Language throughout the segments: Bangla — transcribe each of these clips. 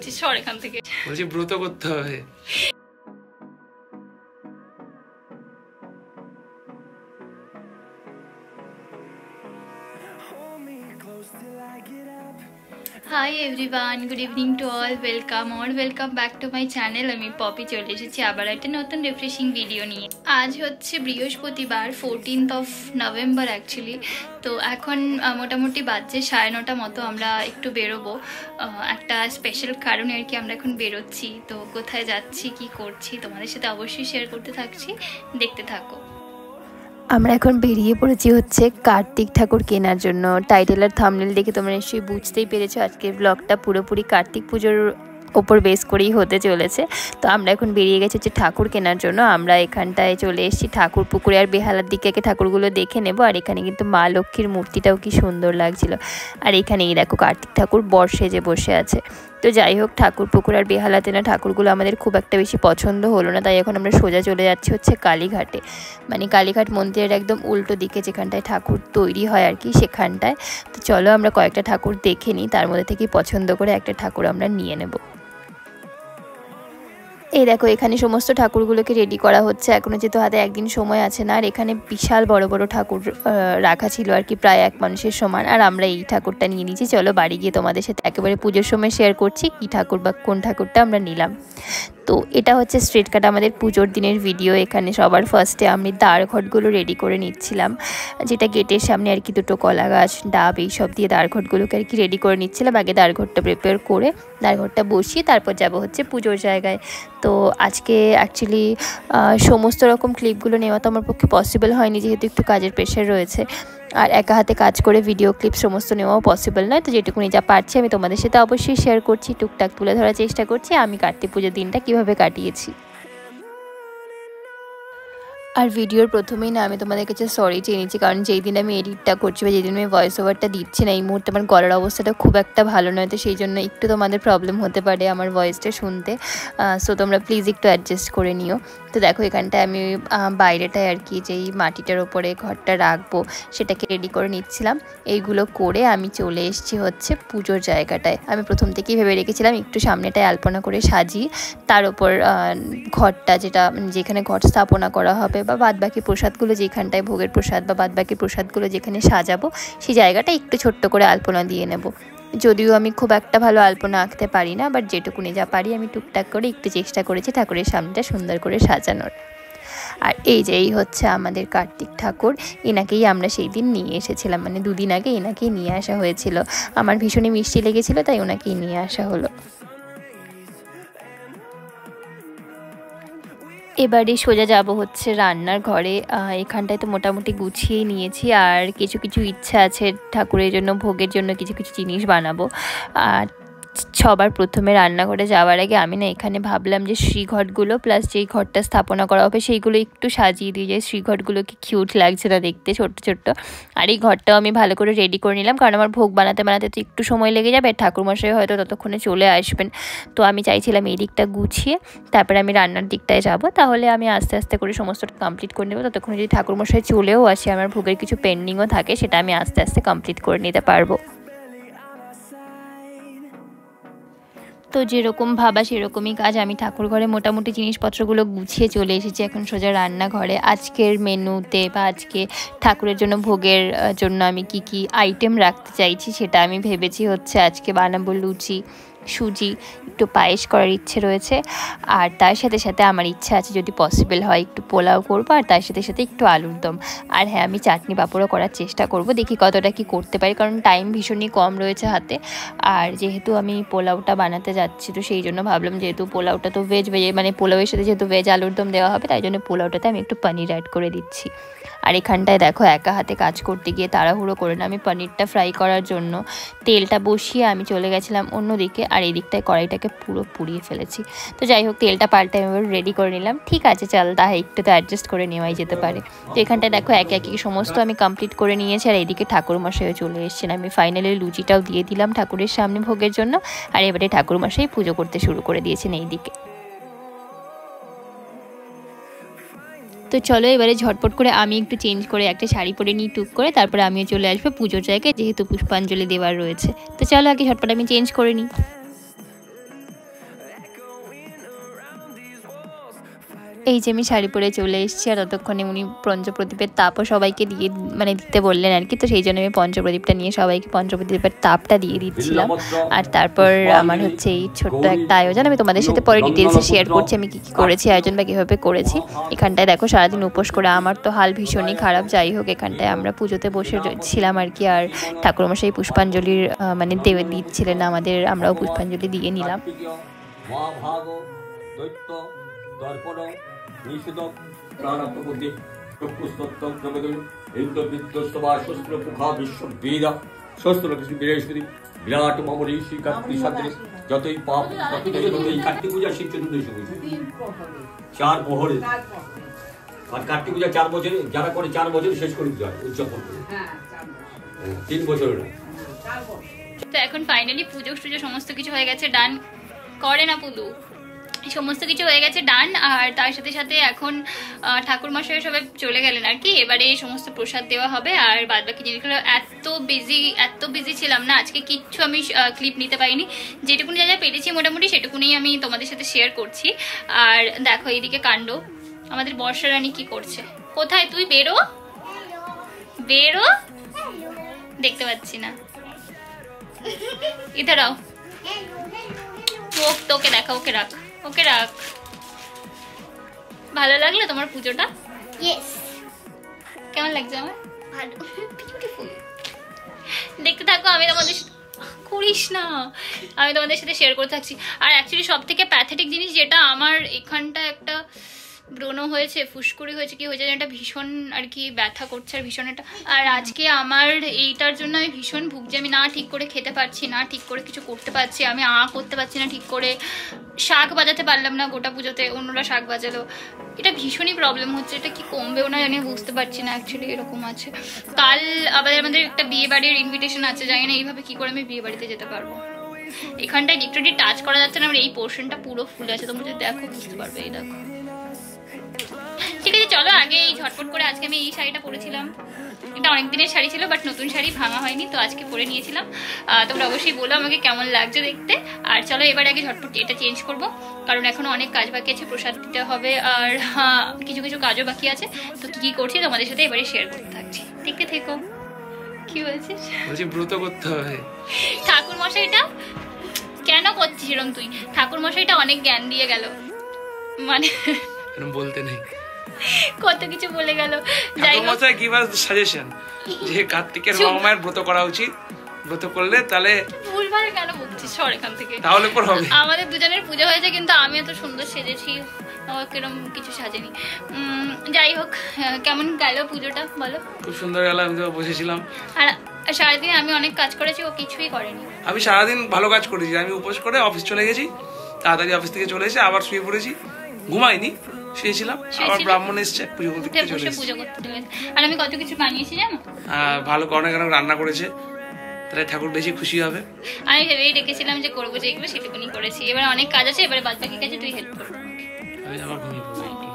করছিস, সর এখান থেকে। বলছি ব্রত করতে হবে। Hi everyone, good evening to all, welcome back to my channel. আমি পপি চলে এসেছি আবার একটা নতুন রিফ্রেশিং ভিডিও নিয়ে। আজ হচ্ছে বৃহস্পতিবার, 14th অফ নভেম্বর অ্যাকচুয়ালি। তো এখন মোটামুটি বাজছে 9:30 মতো। আমরা একটু বেরোবো, একটা স্পেশাল কারণে আর কি আমরা এখন বেরোচ্ছি। তো কোথায় যাচ্ছি, কি করছি তোমাদের সাথে অবশ্যই শেয়ার করতে থাকছি, দেখতে থাকো। আমরা এখন বেরিয়ে পড়েছি হচ্ছে কার্তিক ঠাকুর কেনার জন্য। টাইটেল আর থাম্বনেল দেখে তোমরা নিশ্চয়ই বুঝতেই পেরেছো আজকের ব্লগটা পুরোপুরি কার্তিক পুজোর ওপর বেস করেই হতে চলেছে। তো আমরা এখন বেরিয়ে গেছি হচ্ছে ঠাকুর কেনার জন্য। আমরা এখানটায় চলে এসেছি ঠাকুর পুকুরে আর বেহালার দিকে ঠাকুরগুলো দেখে নেব। আর এখানে কিন্তু মা লক্ষ্মীর মূর্তিটাও কি সুন্দর লাগছিল। আর এখানেই দেখো কার্তিক ঠাকুর বর সেজে বসে আছে। তো যাই হোক, ঠাকুর পুকুর আর বেহালাতে না ঠাকুরগুলো আমাদের খুব একটা বেশি পছন্দ হলো না, তাই এখন আমরা সোজা চলে যাচ্ছি হচ্ছে কালীঘাটে। মানে কালীঘাট মন্দিরের একদম উল্টো দিকে যেখানটায় ঠাকুর তৈরি হয় আর কি, সেখানটায়। তো চলো আমরা কয়েকটা ঠাকুর দেখে নিই, তার মধ্যে থেকে পছন্দ করে একটা ঠাকুর আমরা নিয়ে নেব। এই দেখো এখানে সমস্ত ঠাকুরগুলোকে রেডি করা হচ্ছে এখনো, যেহেতু হাতে একদিন সময় আছে না। আর এখানে বিশাল বড় বড় ঠাকুর রাখা ছিল আর কি, প্রায় এক মানুষের সমান। আর আমরা এই ঠাকুরটা নিয়ে নিয়েছি। চলো বাড়ি গিয়ে তোমাদের সাথে একেবারে পুজোর সময় শেয়ার করছি কী ঠাকুর বা কোন ঠাকুরটা আমরা নিলাম। তো এটা হচ্ছে স্ট্রেট কাট আমাদের পুজোর দিনের ভিডিও। এখানে সবার ফার্স্টে আমি দ্বার ঘটগুলো রেডি করে নিচ্ছিলাম, যেটা গেটের সামনে আর কি দুটো কলা গাছ, ডাব এইসব দিয়ে দ্বার ঘটগুলোকে আর কি রেডি করে নিচ্ছিলাম। আগে দ্বার ঘটটা প্রিপেয়ার করে দ্বার ঘটটা বসিয়ে তারপর যাব হচ্ছে পুজোর জায়গায়। তো আজকে অ্যাকচুয়ালি সমস্ত রকম ক্লিপগুলো নেওয়া তো আমার পক্ষে পসিবল হয়নি, যেহেতু একটু কাজের প্রেশার রয়েছে। আর একা হাতে কাজ করে ভিডিও ক্লিপ সমস্ত নেওয়াও পসিবল নয়। তো যেটুকুনি যা পারছি আমি তোমাদের সাথে অবশ্যই শেয়ার করছি, টুকটাক তুলে ধরার চেষ্টা করছি আমি কার্তিক পুজোর দিনটা কীভাবে কাটিয়েছি। আর ভিডিওর প্রথমেই না আমি তোমাদের কাছে সরি চেয়ে নিচ্ছি, কারণ যেই দিন আমি এডিটটা করছি বা যেদিন আমি ভয়েস ওভারটা দিচ্ছি না, এই মুহূর্তে আমার গলার অবস্থাটা খুব একটা ভালো নয়। তো সেই জন্য একটু তোমাদের প্রবলেম হতে পারে আমার ভয়েসটা শুনতে। সো তোমরা প্লিজ একটু অ্যাডজাস্ট করে নিও। তো দেখো এখানটায় আমি বাইরেটায় আর কি যেই মাটিটার ওপরে ঘরটা রাখবো সেটাকে রেডি করে নিচ্ছিলাম। এইগুলো করে আমি চলে এসেছি হচ্ছে পুজোর জায়গাটায়। আমি প্রথম থেকেই ভেবে রেখেছিলাম একটু সামনেটায় আলপনা করে সাজিয়ে তার ওপর ঘরটা, যেখানে ঘট স্থাপনা করা হবে বা বাদবাকি প্রসাদগুলো যেখানটায় ভোগের প্রসাদ বা বাদবাকি প্রসাদগুলো যেখানে সাজাবো সেই জায়গাটা একটু ছোট্ট করে আলপনা দিয়ে নেব। যদিও আমি খুব একটা ভালো আলপনা আঁকতে পারি না, বাট যেটুকুনি যা পারি আমি টুকটাক করে একটু চেষ্টা করেছি ঠাকুরের সামনেটা সুন্দর করে সাজানোর। আর এই হচ্ছে আমাদের কার্তিক ঠাকুর। এনাকেই আমরা সেই দিন নিয়ে এসেছিলাম, মানে দুদিন আগে এনাকেই নিয়ে আসা হয়েছিল। আমার ভীষণই মিষ্টি লেগেছিল, তাই ওনাকেই নিয়ে আসা হলো। এবারে সোজা যাব হচ্ছে রান্নার ঘরে। এখানটায় তো মোটামুটি গুছিয়েই নিয়েছি, আর কিছু কিছু ইচ্ছা আছে ঠাকুরের জন্য, ভোগের জন্য কিছু কিছু জিনিস বানাবো। আর সবার প্রথমে রান্নাঘরে যাওয়ার আগে আমি না এখানে ভাবলাম যে শ্রীঘটগুলো প্লাস যেই ঘরটা স্থাপনা করা হবে সেইগুলো একটু সাজিয়ে দিয়ে যায়। শ্রীঘটগুলোকে কিউট লাগছে না দেখতে, ছোট্ট ছোট্ট। আর এই ঘরটাও আমি ভালো করে রেডি করে নিলাম, কারণ আমার ভোগ বানাতে বানাতে তো একটু সময় লেগে যাবে, ঠাকুরমশাই হয়তো ততক্ষণে চলে আসবেন। তো আমি চাইছিলাম এই দিকটা গুছিয়ে তারপরে আমি রান্নার দিকটায় যাব, তাহলে আমি আস্তে আস্তে করে সমস্তটা কমপ্লিট করে নেবো। ততক্ষণে যদি ঠাকুরমশাই চলেও আসে, আমার ভোগের কিছু পেন্ডিংও থাকে, সেটা আমি আস্তে আস্তে কমপ্লিট করে নিতে পারবো। তো যেরকম ভাবা সেরকমই কাজ। আমি ঠাকুর ঘরে মোটামুটি জিনিসপত্রগুলো গুছিয়ে চলে এসেছি এখন সোজা রান্নাঘরে। আজকের মেনুতে বা আজকে ঠাকুরের জন্য ভোগের জন্য আমি কি কি আইটেম রাখতে চাইছি সেটা আমি ভেবেছি হচ্ছে আজকে বানাবো লুচি, সুজি, একটু পায়েস করার ইচ্ছে রয়েছে। আর তার সাথে সাথে আমার ইচ্ছা আছে যদি পসিবল হয় একটু পোলাও করবো, আর তার সাথে সাথে একটু আলুর দম। আর হ্যাঁ, আমি চাটনি পাঁপড়ও করার চেষ্টা করব, দেখি কতটা কি করতে পারি, কারণ টাইম ভীষণই কম রয়েছে হাতে। আর যেহেতু আমি পোলাওটা বানাতে যাচ্ছি, তো সেই জন্য ভাবলাম যেহেতু পোলাওটা তো ভেজ মানে পোলাওয়ের সাথে যেহেতু ভেজ আলুর দম দেওয়া হবে, তাই জন্য পোলাওটাতে আমি একটু পনির অ্যাড করে দিচ্ছি। আর এখানটায় দেখো একা হাতে কাজ করতে গিয়ে তাড়াহুড়ো করে না আমি পনিরটা ফ্রাই করার জন্য তেলটা বসিয়ে আমি চলে গেছিলাম অন্যদিকে, আর এই দিকটায় কড়াইটাকে পুরো পুড়িয়ে ফেলেছি। তো যাই হোক, তেলটা পাল্টে আমি রেডি করে নিলাম। ঠিক আছে, চল তাহলে একটু তো অ্যাডজাস্ট করে নেওয়াই যেতে পারে। তো এখানটায় দেখো একে একে সমস্ত আমি কমপ্লিট করে নিয়েছি। আর এইদিকে ঠাকুরমশাইও চলে এসেছেন। আমি ফাইনালি লুচিটাও দিয়ে দিলাম ঠাকুরের সামনে ভোগের জন্য। আর এবারে ঠাকুরমশাই পুজো করতে শুরু করে দিয়েছেন এইদিকে। তো চলো এবারে ঝটপট করে আমি একটু চেঞ্জ করে একটা শাড়ি পরে নিই টুক করে, তারপরে আমিও চলে আসবো পুজোর জায়গায়, যেহেতু পুষ্পাঞ্জলি দেওয়ার রয়েছে। তো চলো আগে ঝটপট আমি চেঞ্জ করে নিই। এই যে আমি শাড়ি পরে চলে এসেছি, আর ততক্ষণে উনি পঞ্চপ্রদীপের তাপও সবাইকে দিয়ে দিতে বললেন আর কি। তো সেই জন্য আমি পঞ্চপ্রদীপটা নিয়ে সবাইকে পঞ্চপ্রদীপের তাপটা দিয়ে দিচ্ছিলাম। আর তারপর আমার হচ্ছে এই ছোট্ট একটা আয়োজন, আমি তোমাদের সাথে পরে ডিটেলসে শেয়ার করছি আমি কী কী করেছি, আয়োজন বা কীভাবে করেছি। এখানটায় দেখো সারাদিন উপোস করে আমার তো হাল ভীষণই খারাপ। যাই হোক, এখানটায় আমরা পুজোতে বসে ছিলাম আর কি, আর ঠাকুরমশাই পুষ্পাঞ্জলির মানে দিচ্ছিলেন আমাদের, আমরাও পুষ্পাঞ্জলি দিয়ে নিলাম। নিষেধক প্রাণাপতি প্রপুস্তত্তম প্রবদন ইন্দ্রবিদ্যস্তবা শস্ত্রপুখা বিশ্ববেদা শস্ত্রকৃষ্ণ বৃহস্পতি বিরাট মমঋষি কার্তিক সাদ্রে যতই পাপ ততই কার্তিক পূজা শিব চতুর্দশী চার প্রহরে। আর কার্তিক পূজা 4 বছরে যারা করে 4 বছর শেষ করে দিতে হয় উদযাপন করে, 3 বছর না। তো এখন ফাইনালি পুজো টুজো সমস্ত কিছু হয়ে গেছে, ডান করে না পুলু, সমস্ত কিছু হয়ে গেছে ডান। আর তার সাথে সাথে এখন ঠাকুরমশাই সবাই চলে গেলেন আর কি, এবারে সমস্ত প্রসাদ দেওয়া হবে। আর বাদ বাকি জিনিসগুলো এত বিজি ছিলাম না আজকে, কিচ্ছু আমি ক্লিপ নিতে পারিনি, যেটুকুনি যা পেরেছি মোটামুটি সেটুকুনি আমি তোমাদের সাথে শেয়ার করছি। আর দেখো এইদিকে কাণ্ড, আমাদের বর্ষা রানী কি করছে, কোথায় তুই, বেরো বেরো, দেখতে পাচ্ছি না, ইধার আও, তোকে দেখা, ওকে রাখ, ওকে রাখ। ভালো লাগলো তোমার পুজোটা? ইয়েস। কেমন লাগছে আমার? ভালো, বিউটিফুল। দেখতে থাকো, আমি তোমাদের করিস না, আমি তোমাদের সাথে শেয়ার করে থাকছি। আর অ্যাকচুয়ালি সব থেকে প্যাথেটিক জিনিস যেটা, আমার এখানটা একটা ব্রণ হয়েছে, ফুসকুড়ি হয়েছে, কি হয়েছে এটা ভীষণ আর কি ব্যথা করছে, আর ভীষণ এটা। আর আজকে আমার এইটার জন্য আমি ভীষণ ভুগছি, আমি না ঠিক করে খেতে পারছি না, ঠিক করে কিছু করতে পারছি, আমি করতে পারছি না ঠিক করে, শাক বাজাতে পারলাম না গোটা পুজোতে, অন্যরা শাক বাজালো, এটা ভীষণই প্রবলেম হচ্ছে। এটা কি কমবেও না জানি, বুঝতে পারছি না, অ্যাকচুয়ালি এরকম আছে। কাল আবার আমাদের একটা বিয়ে বাড়ির ইনভিটেশন আছে, জানি না এইভাবে কি করে আমি বিয়ে বাড়িতে যেতে পারবো। এখানটায় একটু টাচ করা যাচ্ছে না, আমার এই পোর্শনটা পুরো ফুলে আছে, তোমরা যদি দেখো বুঝতে পারবে। এই দেখো, ঠিক আছে চলো আগে এই ঝটপট করে, আজকে আমি এই শাড়িটা পরেছিলাম, এটা অনেক দিনের শাড়ি ছিল বাট নতুন শাড়ি ভাঙা হয়নি, তো আজকে পরে নিয়েছিলাম। তোমরা অবশ্যই বলো আমাকে কেমন লাগছে দেখতে। আর চলো এবার আগে ঝটপট এটা চেঞ্জ করব, কারণ এখনো অনেক কাজ বাকি আছে, প্রসাদ দিতে হবে, আর কিছু কিছু কাজও বাকি আছে। তো কি করছি তোমাদের সাথে এবারে শেয়ার করতে থাকছি, দেখতে থেকো। কি বলছিস? বলছি ব্রত করতে হবে। ঠাকুর মশাইটা কেন করছিস এরকম তুই? ঠাকুর মশাইটা অনেক জ্ঞান দিয়ে গেল, মানে বলতে নেই, কত কিছু বলে গেল। যাই হোক, কি সাজেশন যে কার্তিকের মামায়ের ব্রত করা উচিত, ব্রত করলে তাহলে ভুলভাল কেন বলছিস, সর এখান থেকে, তাহলে পর হবে। আমাদের দুজনের পুজো হয়েছে, কিন্তু আমি এত সুন্দর সেজেছি, কিরম কিছু সাজেনি। যাই হোক, কেমন গেল পুজোটা বলো? খুব সুন্দর গেল, আমি তো বসেছিলাম। আর সারাদিন আমি অনেক কাজ করেছি, ও কিছুই করেনি। আমি সারাদিন ভালো কাজ করেছি, আমি উপোস করে অফিস চলে গেছি, তাড়াতাড়ি অফিস থেকে চলে এসে আবার শুয়ে পড়েছি, ঘুমাইনি, শুয়েছিলাম, আবার ব্রাহ্মণ এসছে পুজো করতে চলে এসেছে। আর আমি কত কিছু বানিয়েছি জানো, ভালো অনেক অনেক রান্না করেছে, তাহলে ঠাকুর বেশি খুশি হবে। আমি ভেবেই রেখেছিলাম যে করবো যেগুলো সেটুকুনি করেছি, এবার অনেক কাজ আছে, এবারে বাদ বাকি কাজে তুই হেল্প করবি। আমি আবার ঘুমিয়ে পড়বো।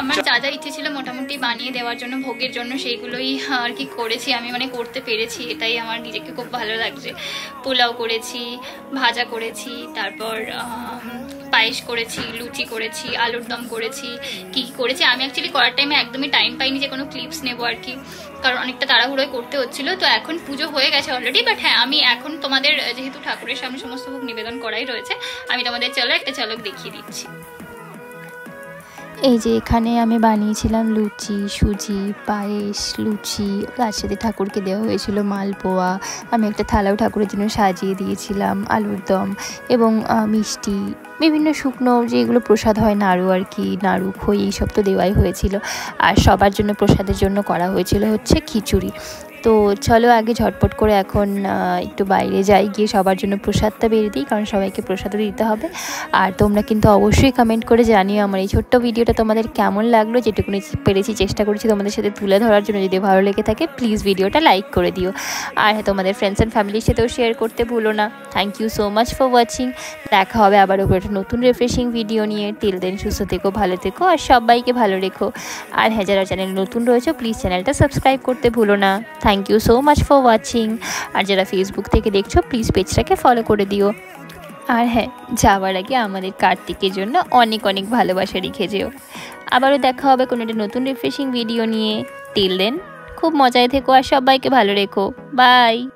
আমার যা যা ইচ্ছে ছিল মোটামুটি বানিয়ে দেওয়ার জন্য, ভোগের জন্য, সেইগুলোই আর কি করেছি আমি, মানে করতে পেরেছি, এটাই আমার নিজেকে খুব ভালো লাগছে। পোলাও করেছি, ভাজা করেছি, তারপর পায়েস করেছি, লুচি করেছি, আলুর দম করেছি, কি করেছি আমি অ্যাকচুয়ালি করার টাইমে একদমই টাইম পাইনি যে কোনো ক্লিপস নেবো আর কি, কারণ অনেকটা তাড়াহুড়োয় করতে হচ্ছিলো। তো এখন পুজো হয়ে গেছে অলরেডি, বাট হ্যাঁ আমি এখন তোমাদের যেহেতু ঠাকুরের সামনে সমস্ত ভোগ নিবেদন করাই রয়েছে, আমি তোমাদের চলো একটা ঝলক দেখিয়ে দিচ্ছি। এই যে এখানে আমি বানিয়েছিলাম লুচি, সুজি, পায়েস, লুচি, তার সাথে ঠাকুরকে দেওয়া হয়েছিল মালপোয়া, আমি একটা থালাও ঠাকুরের জন্য সাজিয়ে দিয়েছিলাম, আলুর দম এবং মিষ্টি, বিভিন্ন শুকনো যেগুলো প্রসাদ হয়, নাড়ু আর কি, নাড়ু, খই, এইসব তো দেওয়াই হয়েছিল। আর সবার জন্য প্রসাদের জন্য করা হয়েছিল হচ্ছে খিচুড়ি। তো চলো আগে ঝটপট করে এখন একটু বাইরে যাই, গিয়ে সবার জন্য প্রসাদটা বেরিয়ে দিই, কারণ সবাইকে প্রসাদও দিতে হবে। আর তোমরা কিন্তু অবশ্যই কমেন্ট করে জানিও আমার এই ছোট্ট ভিডিওটা তোমাদের কেমন লাগলো, যেটুকুনি পেরেছি চেষ্টা করেছি তোমাদের সাথে তুলে ধরার জন্য। যদি ভালো লেগে থাকে প্লিজ ভিডিওটা লাইক করে দিও, আর হ্যাঁ তোমাদের ফ্রেন্ডস অ্যান্ড ফ্যামিলির সাথেও শেয়ার করতে ভুলো না। Thank you so much for watching. দেখা হবে আবার ওপর একটা নতুন রিফ্রেশিং ভিডিও নিয়ে। টিল দেন সুস্থ থেকো, ভালো থেকো, আর সবাইকে ভালো রেখো। আর হ্যাঁ যারা চ্যানেল নতুন রয়েছে প্লিজ চ্যানেলটা সাবস্ক্রাইব করতে ভুলো না। Thank you so much for watching. আর যারা ফেসবুক থেকে দেখছো প্লিজ পেজটাকে ফলো করে দিও। আর হ্যাঁ, যাওয়ার আগে আমাদের কার্তিকের জন্য অনেক অনেক ভালোবাসা রেখে যেও। আবারও দেখা হবে কোনো একটা নতুন রিফ্রেশিং ভিডিও নিয়ে। টিল দেন খুব মজায় থেকো আর সবাইকে ভালো রেখো। বাই।